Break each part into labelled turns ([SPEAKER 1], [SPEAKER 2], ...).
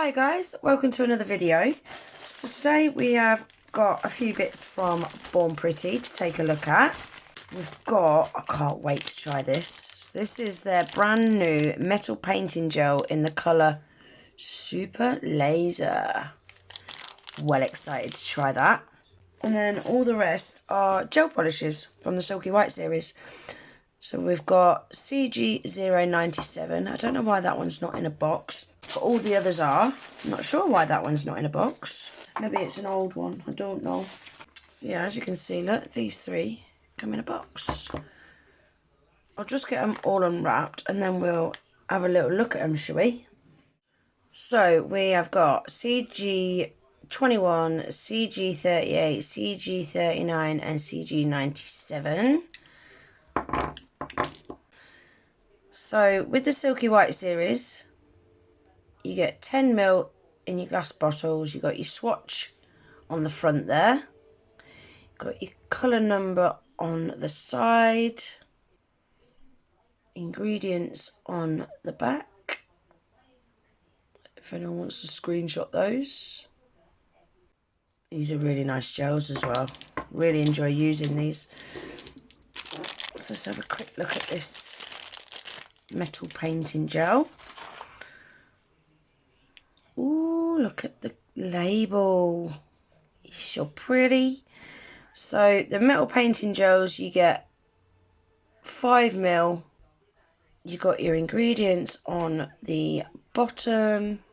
[SPEAKER 1] Hi guys, welcome to another video. So today we have got a few bits from Born Pretty to take a look at. We've got, I can't wait to try this. So this is their brand new metal painting gel in the colour Super Laser. Well excited to try that. And then all the rest are gel polishes from the Silky White series. So we've got CG097. I don't know why that one's not in a box, but all the others are. I'm not sure why that one's not in a box. Maybe it's an old one, I don't know. So yeah, as you can see, look, these three come in a box. I'll just get them all unwrapped and then we'll have a little look at them, shall we? So we have got CG21, CG38, CG39 and CG97. So with the Silky White series, you get 10ml in your glass bottles. You've got your swatch on the front there. You've got your colour number on the side. Ingredients on the back. If anyone wants to screenshot those. These are really nice gels as well. Really enjoy using these. So let's have a quick look at this metal painting gel. Ooh, look at the label. It's so pretty. So the metal painting gels, you get 5ml. You got your ingredients on the bottom.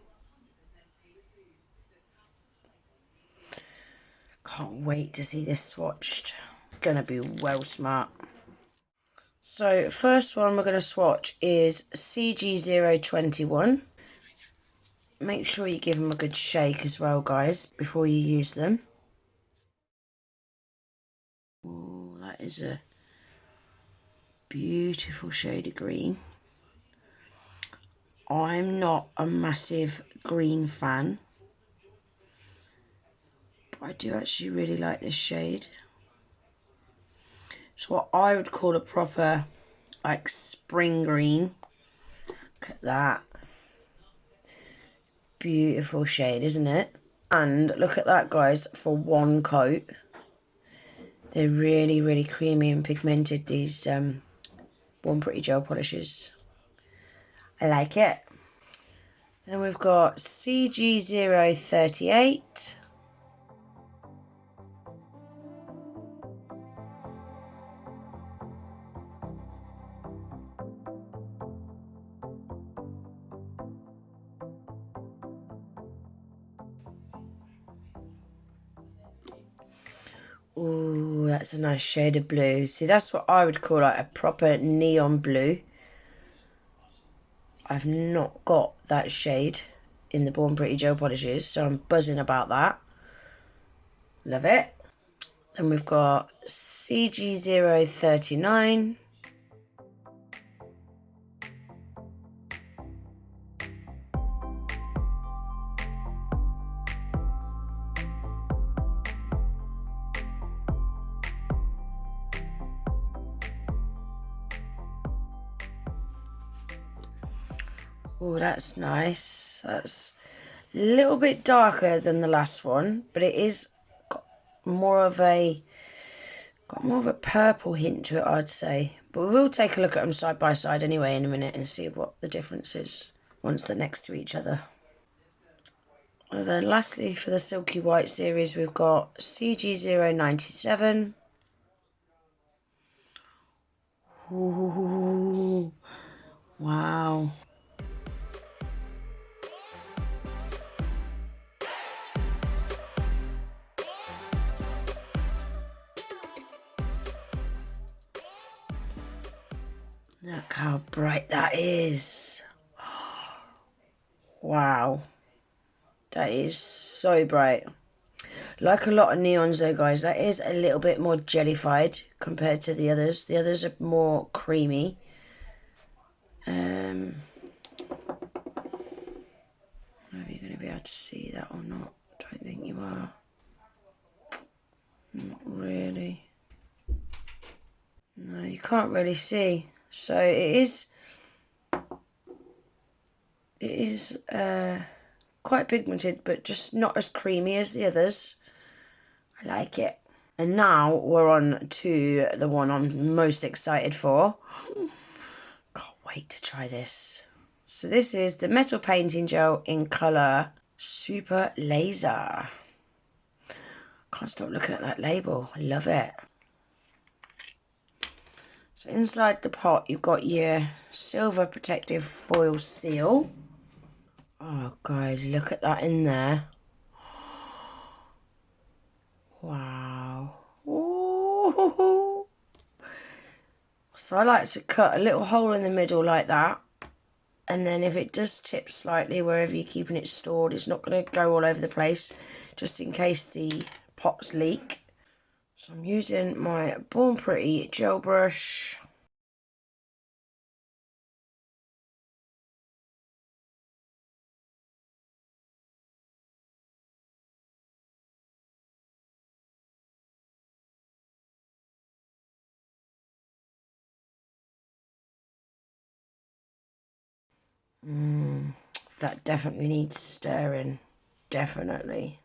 [SPEAKER 1] Can't wait to see this swatched. Gonna be well smart. So first one we're going to swatch is CG021. Make sure you give them a good shake as well, guys, before you use them. Oh, that is a beautiful shade of green. I'm not a massive green fan, but I do actually really like this shade. It's what I would call a proper, like, spring green. Look at that. Beautiful shade, isn't it? And look at that, guys, for one coat. They're really, really creamy and pigmented, these Born Pretty gel polishes. I like it. Then we've got CG038. Ooh, that's a nice shade of blue. See, that's what I would call like a proper neon blue. I've not got that shade in the Born Pretty gel polishes, so I'm buzzing about that. Love it. Then we've got CG039. Oh, that's nice. That's a little bit darker than the last one, but it is got more of a purple hint to it, I'd say. But we will take a look at them side by side anyway in a minute and see what the difference is once they're next to each other. And then lastly, for the Silky White series, we've got CG097. Ooh, wow. Look how bright that is. Wow. That is so bright. Like a lot of neons though, guys, that is a little bit more jellified compared to the others. The others are more creamy. Are you going to be able to see that or not? I don't think you are. Not really. No, you can't really see. So it is quite pigmented, but just not as creamy as the others. I like it. And now we're on to the one I'm most excited for. Can't wait to try this. So this is the Metal Painting Gel in colour Super Laser. Can't stop looking at that label. I love it. So inside the pot you've got your silver protective foil seal. Oh guys, look at that in there. Wow. Ooh. So I like to cut a little hole in the middle like that. And then if it does tip slightly wherever you're keeping it stored, it's not going to go all over the place, just in case the pots leak. So I'm using my Born Pretty gel brush. That definitely needs stirring. Definitely.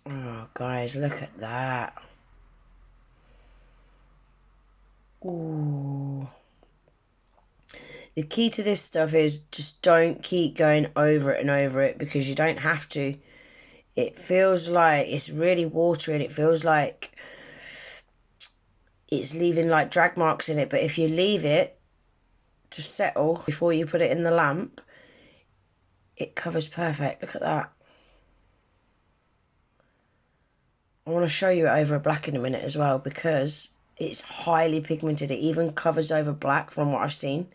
[SPEAKER 1] Oh, guys, look at that. Ooh. The key to this stuff is just don't keep going over it and over it, because you don't have to. It feels like it's really watery and it feels like it's leaving like drag marks in it. But if you leave it to settle before you put it in the lamp, it covers perfect. Look at that. I want to show you it over a black in a minute as well, because it's highly pigmented. It even covers over black from what I've seen.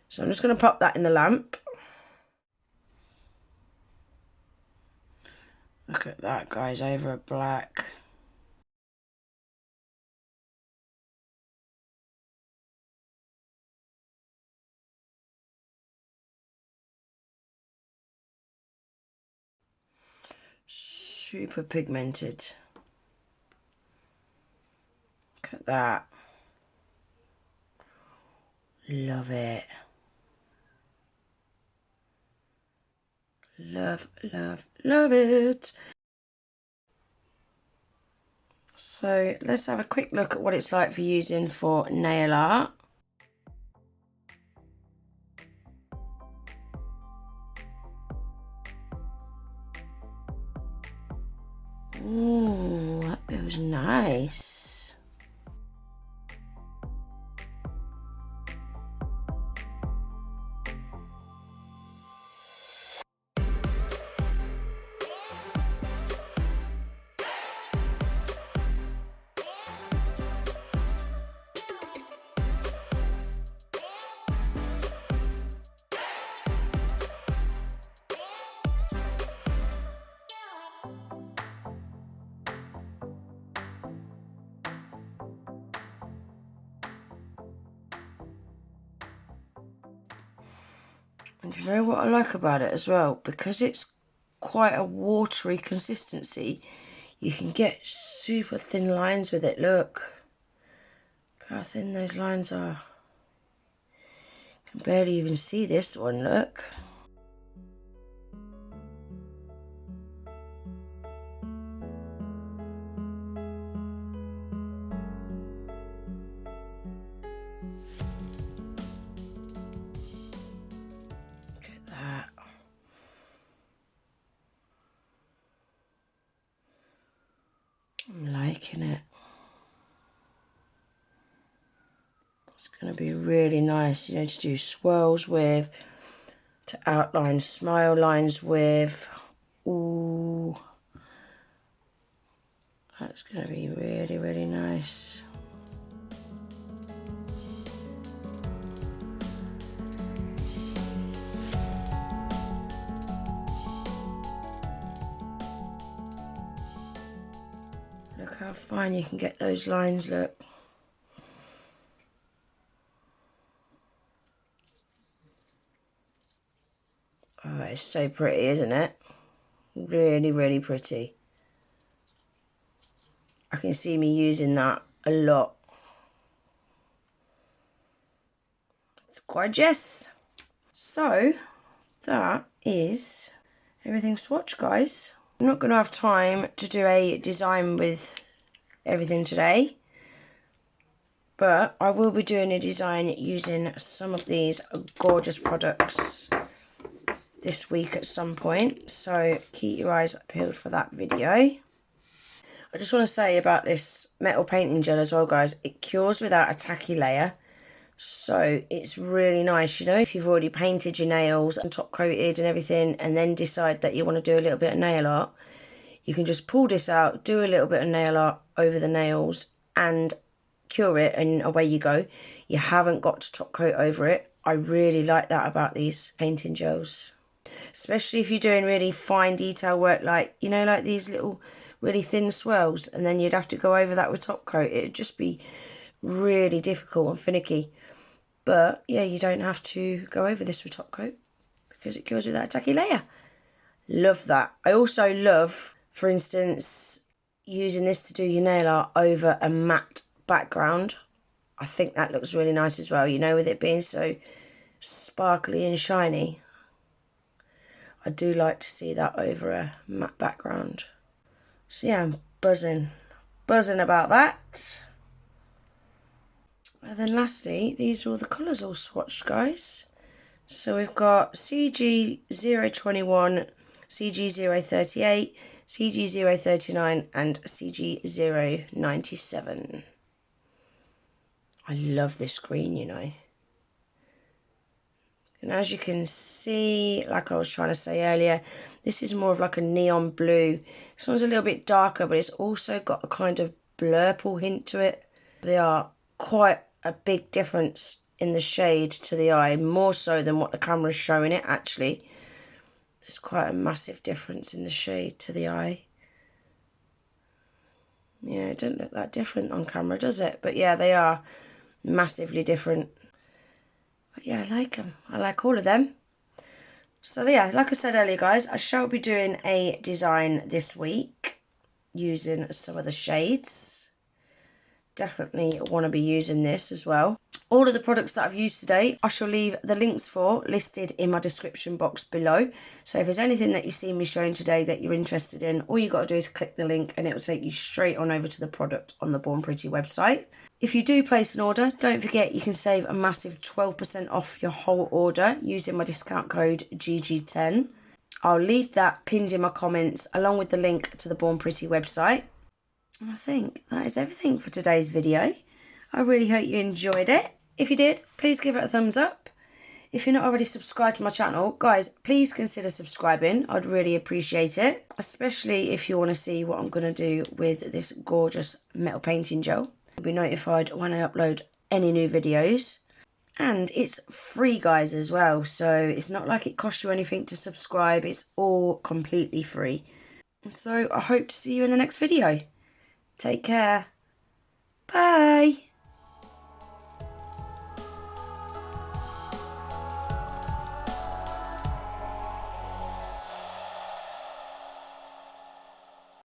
[SPEAKER 1] So I'm just going to pop that in the lamp. Look at that, guys, over a black. Super pigmented. Look at that. Love it. Love, love, love it. So let's have a quick look at what it's like for using for nail art. Ooh, that feels nice. And you know what I like about it as well? Because it's quite a watery consistency, you can get super thin lines with it. Look how thin those lines are. You can barely even see this one, look. Look at that. I'm liking it. It's going to be really nice, you know, to do swirls with, to outline smile lines with. Ooh, that's going to be really, really nice. Look how fine you can get those lines, look. it's so pretty, isn't it? Really, really pretty. I can see me using that a lot. It's gorgeous. So that is everything swatch, guys. I'm not going to have time to do a design with everything today, but I will be doing a design using some of these gorgeous products this week at some point, so keep your eyes peeled for that video. I just want to say about this metal painting gel as well, guys, it cures without a tacky layer, so it's really nice, you know, if you've already painted your nails and top coated and everything and then decide that you want to do a little bit of nail art, you can just pull this out, do a little bit of nail art over the nails and cure it, and away you go. You haven't got to top coat over it. I really like that about these painting gels, especially if you're doing really fine detail work, like, you know, like these little really thin swirls, and then you'd have to go over that with top coat. It'd just be really difficult and finicky. But yeah, you don't have to go over this with top coat because it cures without a tacky layer. Love that. I also love, for instance, using this to do your nail art over a matte background. I think that looks really nice as well, you know, with it being so sparkly and shiny. I do like to see that over a matte background. So yeah, I'm buzzing about that. And then lastly, these are all the colours all swatched, guys. So we've got CG021, CG038, CG039 and CG097. I love this green, you know. And as you can see, like I was trying to say earlier, this is more of like a neon blue. This one's a little bit darker, but it's also got a kind of blurple hint to it. They are quite a big difference in the shade to the eye, more so than what the camera's showing it actually. There's quite a massive difference in the shade to the eye. Yeah, it doesn't look that different on camera, does it? But yeah, they are massively different. But yeah, I like them. I like all of them. So yeah, like I said earlier, guys, I shall be doing a design this week using some of the shades. Definitely want to be using this as well. All of the products that I've used today, I shall leave the links for listed in my description box below. So if there's anything that you see me showing today that you're interested in, all you got to do is click the link and it will take you straight on over to the product on the Born Pretty website. If you do place an order, don't forget you can save a massive 12% off your whole order using my discount code GG10. I'll leave that pinned in my comments along with the link to the Born Pretty website. And I think that is everything for today's video. I really hope you enjoyed it. If you did, please give it a thumbs up. If you're not already subscribed to my channel, guys, please consider subscribing. I'd really appreciate it, especially if you want to see what I'm going to do with this gorgeous metal painting gel. You'll be notified when I upload any new videos. And it's free, guys, as well. So it's not like it costs you anything to subscribe. It's all completely free. So I hope to see you in the next video. Take care. Bye.